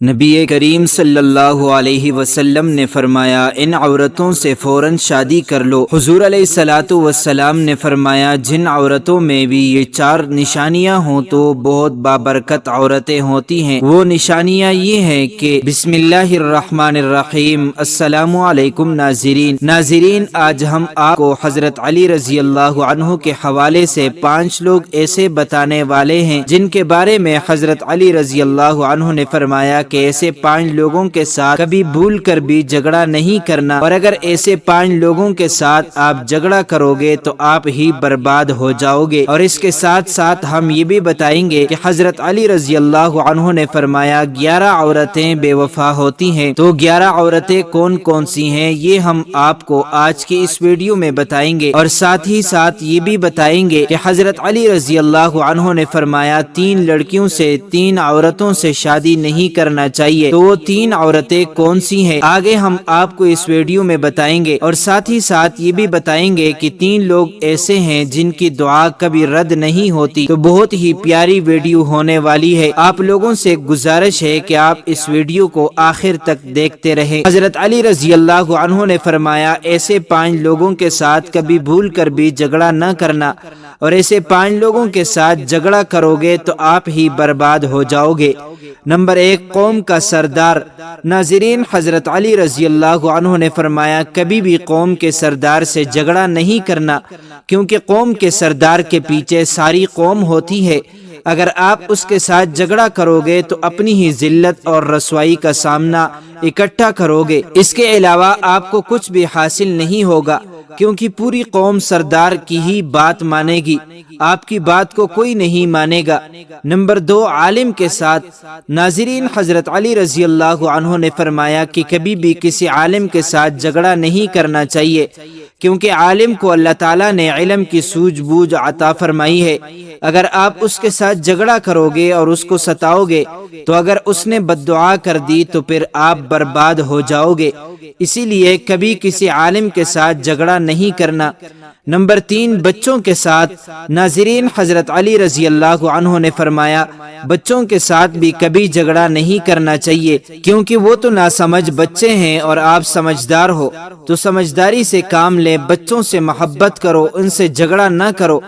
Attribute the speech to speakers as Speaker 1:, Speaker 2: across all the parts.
Speaker 1: نبی کریم صلی اللہ علیہ وسلم نے فرمایا ان عورتوں سے فوراً شادی کر لو۔ حضور علیہ الصلوۃ والسلام نے فرمایا جن عورتوں میں بھی یہ چار نشانیاں ہوں تو بہت بابرکت عورتیں ہوتی ہیں۔ وہ نشانیاں یہ ہیں کہ بسم اللہ الرحمن الرحیم۔ السلام علیکم ناظرین، آج ہم آپ کو حضرت علی رضی اللہ عنہ کے حوالے سے 5 لوگ ایسے بتانے والے ہیں جن کے بارے میں حضرت علی رضی اللہ عنہ نے فرمایا کہ ایسے 5 لوگوں کے ساتھ کبھی بھول کر بھی جھگڑا نہیں کرنا، اور اگر ایسے 5 لوگوں کے ساتھ آپ جھگڑا کرو گے تو آپ ہی برباد ہو جاؤ گے۔ اور اس کے ساتھ ساتھ ہم یہ بھی بتائیں گے کہ حضرت علی رضی اللہ عنہ نے فرمایا 11 عورتیں بے وفا ہوتی ہیں، تو 11 عورتیں کون کون سی ہیں یہ ہم آپ کو آج کی اس ویڈیو میں بتائیں گے، اور ساتھ ہی ساتھ یہ بھی بتائیں گے کہ حضرت علی رضی اللہ عنہ نے فرمایا 3 لڑکیوں سے 3 عورتوں سے شادی نہیں کرنا چاہیے، تو وہ 3 عورتیں کون سی ہیں آگے ہم آپ کو اس ویڈیو میں بتائیں گے، اور ساتھ ہی ساتھ یہ بھی بتائیں گے کہ 3 لوگ ایسے ہیں جن کی دعا کبھی رد نہیں ہوتی۔ تو بہت ہی پیاری ویڈیو ہونے والی ہے، آپ لوگوں سے گزارش ہے کہ آپ اس ویڈیو کو آخر تک دیکھتے رہیں۔ حضرت علی رضی اللہ عنہ نے فرمایا ایسے 5 لوگوں کے ساتھ کبھی بھول کر بھی جھگڑا نہ کرنا، اور ایسے 5 لوگوں کے ساتھ جھگڑا کرو گے تو آپ ہی برباد ہو جاؤ گے۔ نمبر 1، قوم کا سردار۔ ناظرین، حضرت علی رضی اللہ عنہ نے فرمایا کبھی بھی قوم کے سردار سے جھگڑا نہیں کرنا، کیونکہ قوم کے سردار کے پیچھے ساری قوم ہوتی ہے۔ اگر آپ اس کے ساتھ جھگڑا کرو گے تو اپنی ہی ذلت اور رسوائی کا سامنا اکٹھا کرو گے، اس کے علاوہ آپ کو کچھ بھی حاصل نہیں ہوگا، کیونکہ پوری قوم سردار کی ہی بات مانے گی، آپ کی بات کو کوئی نہیں مانے گا۔ نمبر 2، عالم کے ساتھ۔ ناظرین، حضرت علی رضی اللہ عنہ نے فرمایا کہ کبھی بھی کسی عالم کے ساتھ جھگڑا نہیں کرنا چاہیے، کیونکہ عالم کو اللہ تعالیٰ نے علم کی سوجھ بوجھ عطا فرمائی ہے۔ اگر آپ اس کے ساتھ جھگڑا کرو گے اور اس کو ستاؤ گے تو اگر اس نے بد دعا کر دی تو پھر آپ برباد ہو جاؤ گے، اسی لیے کبھی کسی عالم کے ساتھ جھگڑا نہیں کرنا۔ نمبر 3، بچوں کے ساتھ۔ ناظرین، حضرت علی رضی اللہ عنہ نے فرمایا بچوں کے ساتھ بھی کبھی جھگڑا نہیں کرنا چاہیے، کیونکہ وہ تو ناسمجھ بچے ہیں اور آپ سمجھدار ہو، تو سمجھداری سے کام لیں، بچوں سے محبت کرو، ان سے جھگڑا نہ کرو۔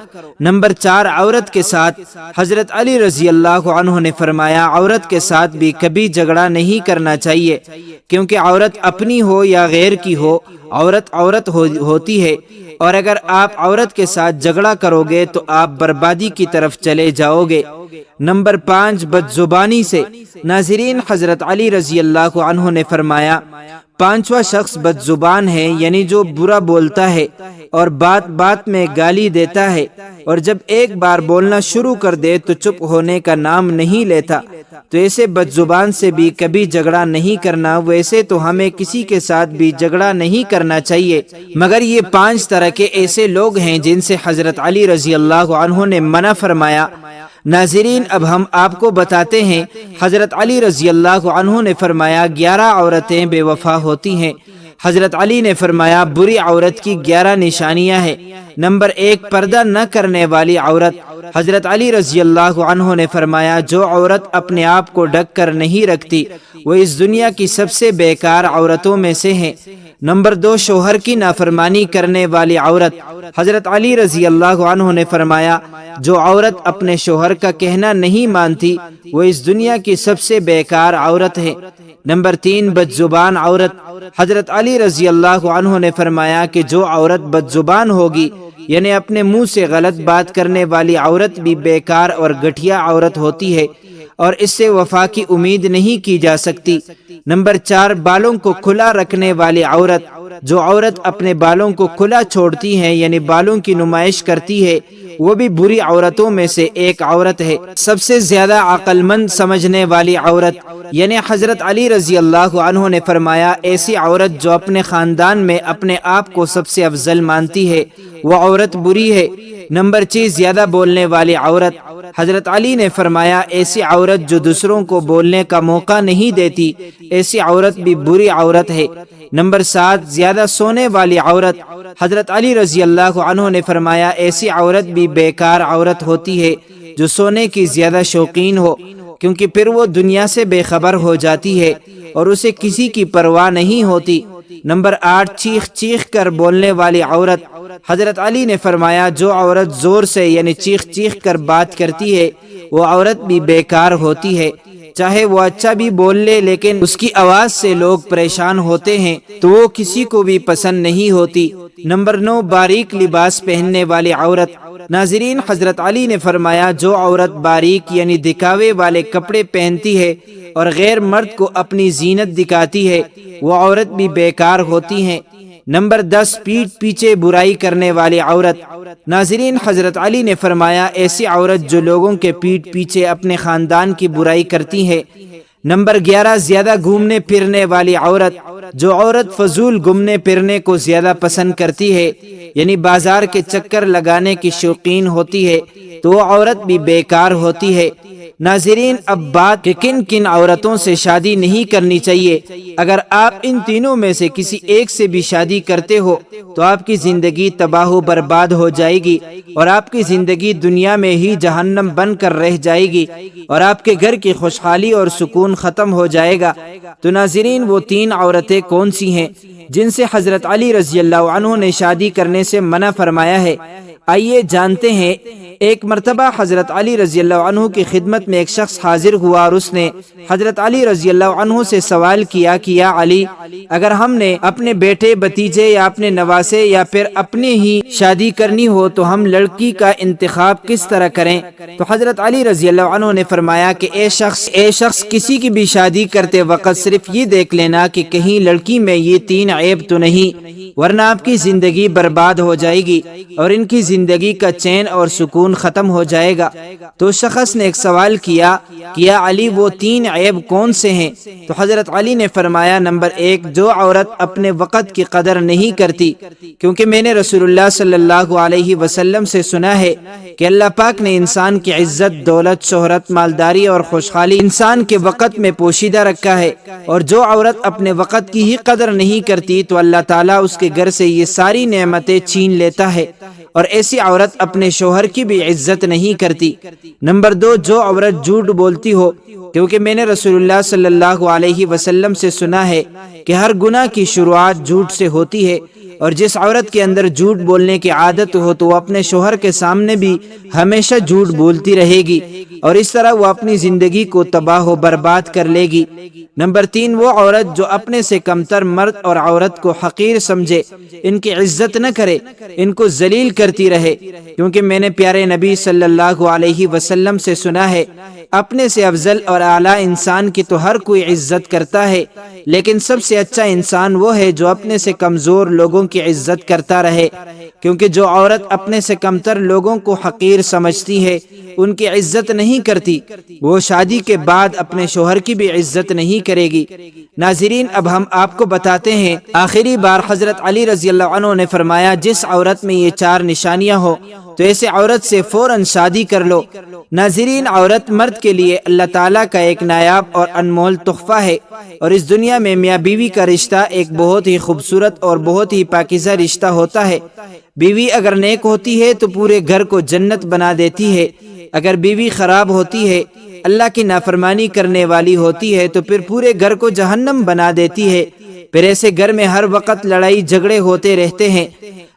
Speaker 1: نمبر 4، عورت کے ساتھ۔ حضرت علی رضی اللہ عنہ نے فرمایا عورت کے ساتھ بھی کبھی جھگڑا نہیں کرنا چاہیے، کیونکہ عورت اپنی ہو یا غیر کی ہو، عورت ہوتی ہے، اور اگر آپ عورت کے ساتھ جھگڑا کرو گے تو آپ بربادی کی طرف چلے جاؤ گے۔ نمبر 5، بد زبانی سے۔ ناظرین، حضرت علی رضی اللہ عنہ نے فرمایا 5واں شخص بد زبان ہے، یعنی جو برا بولتا ہے اور بات بات میں گالی دیتا ہے، اور جب ایک بار بولنا شروع کر دے تو چپ ہونے کا نام نہیں لیتا، تو ایسے بد زبان سے بھی کبھی جھگڑا نہیں کرنا۔ ویسے تو ہمیں کسی کے ساتھ بھی جھگڑا نہیں کرنا چاہیے، مگر یہ 5 طرح کے ایسے لوگ ہیں جن سے حضرت علی رضی اللہ عنہ نے منع فرمایا۔ ناظرین، اب ہم آپ کو بتاتے ہیں حضرت علی رضی اللہ عنہ نے فرمایا 11 عورتیں بے وفا ہوتی ہیں۔ حضرت علی نے فرمایا بری عورت کی 11 نشانیاں ہیں۔ نمبر 1، پردہ نہ کرنے والی عورت۔ حضرت علی رضی اللہ عنہ نے فرمایا جو عورت اپنے آپ کو ڈھک کر نہیں رکھتی وہ اس دنیا کی سب سے بیکار عورتوں میں سے ہے۔ نمبر 2، شوہر کی نافرمانی کرنے والی عورت۔ حضرت علی رضی اللہ عنہ نے فرمایا جو عورت اپنے شوہر کا کہنا نہیں مانتی وہ اس دنیا کی سب سے بیکار عورت ہے۔ نمبر 3، بد زبان عورت۔ حضرت علی رضی اللہ عنہ نے فرمایا کہ جو عورت بد زبان ہوگی، یعنی اپنے منہ سے غلط بات کرنے والی عورت بھی بیکار اور گھٹیا عورت ہوتی ہے، اور اس سے وفا کی امید نہیں کی جا سکتی۔ نمبر 4، بالوں کو کھلا رکھنے والی عورت۔ جو عورت اپنے بالوں کو کھلا چھوڑتی ہے، یعنی بالوں کی نمائش کرتی ہے، وہ بھی بری عورتوں میں سے ایک عورت ہے۔ سب سے زیادہ عقل مند سمجھنے والی عورت، یعنی حضرت علی رضی اللہ عنہ نے فرمایا ایسی عورت جو اپنے خاندان میں اپنے آپ کو سب سے افضل مانتی ہے وہ عورت بری ہے۔ نمبر 6، زیادہ بولنے والی عورت۔ حضرت علی نے فرمایا ایسی عورت جو دوسروں کو بولنے کا موقع نہیں دیتی، ایسی عورت بھی بری عورت ہے۔ نمبر 7، زیادہ سونے والی عورت۔ حضرت علی رضی اللہ عنہ نے فرمایا ایسی عورت بھی بیکار عورت ہوتی ہے جو سونے کی زیادہ شوقین ہو، کیونکہ پھر وہ دنیا سے بے خبر ہو جاتی ہے اور اسے کسی کی پرواہ نہیں ہوتی۔ نمبر 8، چیخ چیخ کر بولنے والی عورت۔ حضرت علی نے فرمایا جو عورت زور سے یعنی چیخ چیخ کر بات کرتی ہے وہ عورت بھی بیکار ہوتی ہے، چاہے وہ اچھا بھی بول لے لیکن اس کی آواز سے لوگ پریشان ہوتے ہیں تو وہ کسی کو بھی پسند نہیں ہوتی۔ نمبر 9، باریک لباس پہننے والی عورت۔ ناظرین، حضرت علی نے فرمایا جو عورت باریک یعنی دکھاوے والے کپڑے پہنتی ہے اور غیر مرد کو اپنی زینت دکھاتی ہے وہ عورت بھی بیکار ہوتی ہے۔ نمبر 10، پیٹھ پیچھے برائی کرنے والی عورت۔ ناظرین، حضرت علی نے فرمایا ایسی عورت جو لوگوں کے پیٹھ پیچھے اپنے خاندان کی برائی کرتی ہے۔ نمبر 11، زیادہ گھومنے پھرنے والی عورت۔ جو عورت فضول گھومنے پھرنے کو زیادہ پسند کرتی ہے یعنی بازار کے چکر لگانے کی شوقین ہوتی ہے تو وہ عورت بھی بیکار ہوتی ہے۔ ناظرین، اب بات کہ کن کن عورتوں سے شادی نہیں کرنی چاہیے۔ اگر آپ ان تینوں میں سے کسی ایک سے بھی شادی کرتے ہو تو آپ کی زندگی تباہ و برباد ہو جائے گی اور آپ کی زندگی دنیا میں ہی جہنم بن کر رہ جائے گی اور آپ کے گھر کی خوشحالی اور سکون ختم ہو جائے گا۔ تو ناظرین، وہ 3 عورتیں کون سی ہیں جن سے حضرت علی رضی اللہ عنہ نے شادی کرنے سے منع فرمایا ہے؟ آئیے جانتے ہیں۔ ایک مرتبہ حضرت علی رضی اللہ عنہ کی خدمت میں ایک شخص حاضر ہوا اور اس نے حضرت علی رضی اللہ عنہ سے سوال کیا کہ یا علی، اگر ہم نے اپنے بیٹے، بھتیجے یا اپنے نواسے یا پھر اپنے ہی شادی کرنی ہو تو ہم لڑکی کا انتخاب کس طرح کریں؟ تو حضرت علی رضی اللہ عنہ نے فرمایا کہ اے شخص کسی کی بھی شادی کرتے وقت صرف یہ دیکھ لینا کہ کہیں لڑکی میں یہ 3 عیب تو نہیں، ورنہ آپ کی زندگی برباد ہو جائے گی اور ان کی زندگی کا چین اور سکون ختم ہو جائے گا۔ تو شخص نے ایک سوال کیا کہ یا علی وہ 3 عیب کون سے ہیں؟ تو حضرت علی نے فرمایا نمبر 1، جو عورت اپنے وقت کی قدر نہیں کرتی، کیونکہ میں نے رسول اللہ صلی اللہ علیہ وسلم سے سنا ہے کہ اللہ پاک نے انسان کی عزت، دولت، شہرت، مالداری اور خوشحالی انسان کے وقت میں پوشیدہ رکھا ہے، اور جو عورت اپنے وقت کی ہی قدر نہیں کرتی تو اللہ تعالیٰ اس کے گھر سے یہ ساری نعمتیں چھین لیتا ہے، اور ایسی عورت اپنے شوہر کی بھی عزت نہیں کرتی۔ نمبر 2، جو عورت جھوٹ بولتی ہو، کیونکہ میں نے رسول اللہ صلی اللہ علیہ وسلم سے سنا ہے کہ ہر گناہ کی شروعات جھوٹ سے ہوتی ہے، اور جس عورت کے اندر جھوٹ بولنے کی عادت ہو تو وہ اپنے شوہر کے سامنے بھی ہمیشہ جھوٹ بولتی رہے گی اور اس طرح وہ اپنی زندگی کو تباہ و برباد کر لے گی۔ نمبر 3، وہ عورت جو اپنے سے کمتر مرد اور عورت کو حقیر سمجھے، ان کی عزت نہ کرے، ان کو ذلیل کرتی رہے، کیونکہ میں نے پیارے نبی صلی اللہ علیہ وسلم سے سنا ہے اپنے سے افضل اور اعلیٰ انسان کی تو ہر کوئی عزت کرتا ہے، لیکن سب سے اچھا انسان وہ ہے جو اپنے سے کمزور لوگوں کی عزت کرتا رہے، کیونکہ جو عورت اپنے سے کمتر لوگوں کو حقیر سمجھتی ہے، ان کی عزت نہیں کرتی، وہ شادی کے بعد اپنے شوہر کی بھی عزت نہیں کرے گی۔ ناظرین، اب ہم آپ کو بتاتے ہیں آخری بار حضرت علی رضی اللہ عنہ نے فرمایا جس عورت میں یہ 4 نشانیاں ہو تو ایسے عورت سے فوراً شادی کر لو۔ ناظرین، عورت مرد کے لیے اللہ تعالیٰ کا ایک نایاب اور انمول تحفہ ہے، اور اس دنیا میں میاں بیوی کا رشتہ ایک بہت ہی خوبصورت اور بہت ہی پاکیزہ رشتہ ہوتا ہے۔ بیوی اگر نیک ہوتی ہے تو پورے گھر کو جنت بنا دیتی ہے، اگر بیوی خراب ہوتی ہے، اللہ کی نافرمانی کرنے والی ہوتی ہے تو پھر پورے گھر کو جہنم بنا دیتی ہے، پھر ایسے گھر میں ہر وقت لڑائی جھگڑے ہوتے رہتے ہیں۔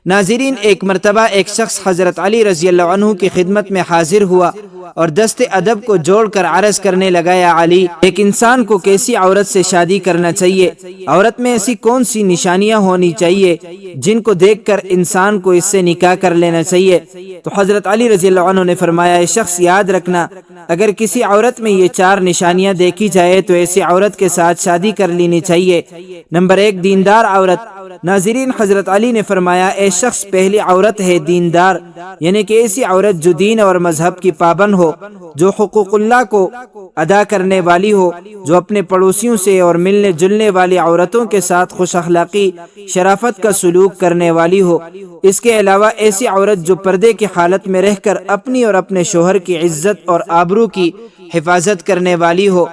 Speaker 1: ناظرین، ایک مرتبہ ایک شخص حضرت علی رضی اللہ عنہ کی خدمت میں حاضر ہوا اور دست ادب کو جوڑ کر عرض کرنے لگا یا علی، ایک انسان کو کیسی عورت سے شادی کرنا چاہیے؟ عورت میں ایسی کون سی نشانیاں ہونی چاہیے جن کو دیکھ کر انسان کو اس سے نکاح کر لینا چاہیے؟ تو حضرت علی رضی اللہ عنہ نے فرمایا اے شخص، یاد رکھنا اگر کسی عورت میں یہ 4 نشانیاں دیکھی جائے تو ایسی عورت کے ساتھ شادی کر لینی چاہیے۔ نمبر 1، دیندار عورت۔ ناظرین، حضرت علی نے فرمایا اے شخص، پہلی عورت ہے دیندار، یعنی کہ ایسی عورت جو دین اور مذہب کی پابند ہو، جو حقوق اللہ کو ادا کرنے والی ہو، جو اپنے پڑوسیوں سے اور ملنے جلنے والی عورتوں کے ساتھ خوش اخلاقی، شرافت کا سلوک کرنے والی ہو۔ اس کے علاوہ ایسی عورت جو پردے کی حالت میں رہ کر اپنی اور اپنے شوہر کی عزت اور آبرو کی حفاظت کرنے والی ہو۔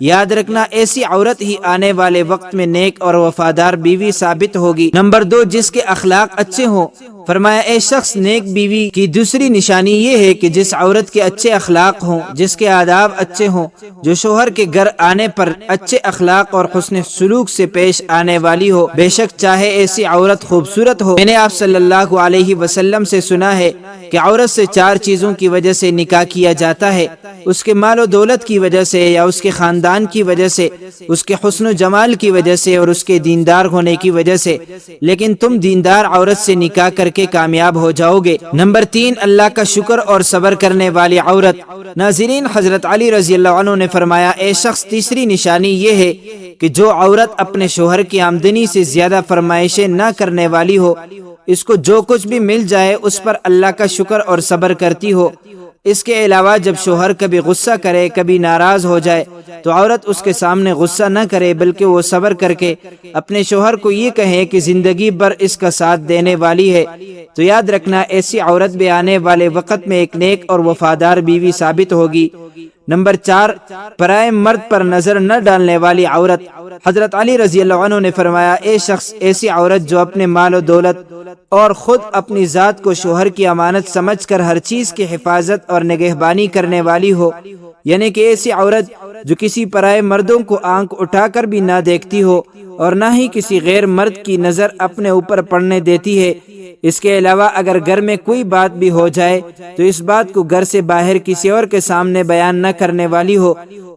Speaker 1: یاد رکھنا ایسی عورت ہی آنے والے وقت میں نیک اور وفادار بیوی ثابت ہوگی۔ نمبر 2، جس کے اخلاق اچھے ہوں، فرمایا اے شخص، نیک بیوی کی دوسری نشانی یہ ہے کہ جس عورت کے اچھے اخلاق ہوں، جس کے آداب اچھے ہوں، جو شوہر کے گھر آنے پر اچھے اخلاق اور حسن سلوک سے پیش آنے والی ہو، بے شک چاہے ایسی عورت خوبصورت ہو۔ میں نے آپ صلی اللہ علیہ وسلم سے سنا ہے کہ عورت سے 4 چیزوں کی وجہ سے نکاح کیا جاتا ہے، اس کے مال و دولت کی وجہ سے، یا اس کے خاندان کی وجہ سے، اس کے حسن و جمال کی وجہ سے، اور اس کے دیندار ہونے کی وجہ سے، لیکن تم دیندار عورت سے نکاح کر کے کامیاب ہو جاؤ گے۔ نمبر 3، اللہ کا شکر اور صبر کرنے والی عورت۔ ناظرین، حضرت علی رضی اللہ عنہ نے فرمایا اے شخص، تیسری نشانی یہ ہے کہ جو عورت اپنے شوہر کی آمدنی سے زیادہ فرمائشیں نہ کرنے والی ہو، اس کو جو کچھ بھی مل جائے اس پر اللہ کا شکر اور صبر کرتی ہو۔ اس کے علاوہ جب شوہر کبھی غصہ کرے، کبھی ناراض ہو جائے، تو عورت اس کے سامنے غصہ نہ کرے، بلکہ وہ صبر کر کے اپنے شوہر کو یہ کہے کہ زندگی بھر اس کا ساتھ دینے والی ہے۔ تو یاد رکھنا، ایسی عورت بھی آنے والے وقت میں ایک نیک اور وفادار بیوی ثابت ہوگی۔ نمبر 4، پرائے مرد پر نظر نہ ڈالنے والی عورت۔ حضرت علی رضی اللہ عنہ نے فرمایا اے شخص، ایسی عورت جو اپنے مال و دولت اور خود اپنی ذات کو شوہر کی امانت سمجھ کر ہر چیز کی حفاظت اور نگہبانی کرنے والی ہو، یعنی کہ ایسی عورت جو کسی پرائے مردوں کو آنکھ اٹھا کر بھی نہ دیکھتی ہو اور نہ ہی کسی غیر مرد کی نظر اپنے اوپر پڑنے دیتی ہے۔ اس کے علاوہ اگر گھر میں کوئی بات بھی ہو جائے تو اس بات کو گھر سے باہر کسی اور کے سامنے بیان نہ کرنے والی ہو،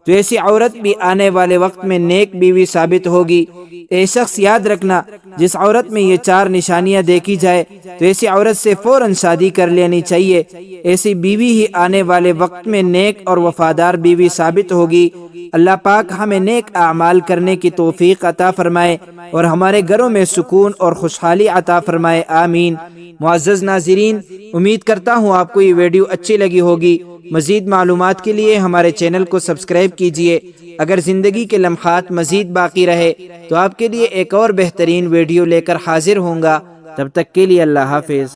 Speaker 1: تو ایسی عورت بھی آنے والے وقت میں نیک بیوی ثابت ہوگی۔ اے شخص، یاد رکھنا، جس عورت میں یہ 4 نشانیاں دیکھی جائے تو ایسی عورت سے فوراً شادی کر لینی چاہیے۔ ایسی بیوی ہی آنے والے وقت میں نیک اور وفادار بیوی ثابت ہوگی۔ اللہ پاک ہمیں نیک اعمال کرنے کی توفیق عطا فرمائے اور ہمارے گھروں میں سکون اور خوشحالی عطا فرمائے، آمین۔ معزز ناظرین، امید کرتا ہوں آپ کو یہ ویڈیو اچھی لگی ہوگی۔ مزید معلومات کے لیے ہمارے چینل کو سبسکرائب کیجیے۔ اگر زندگی کے لمحات مزید باقی رہے تو آپ کے لیے ایک اور بہترین ویڈیو لے کر حاضر ہوں گا۔ تب تک کے لیے اللہ حافظ۔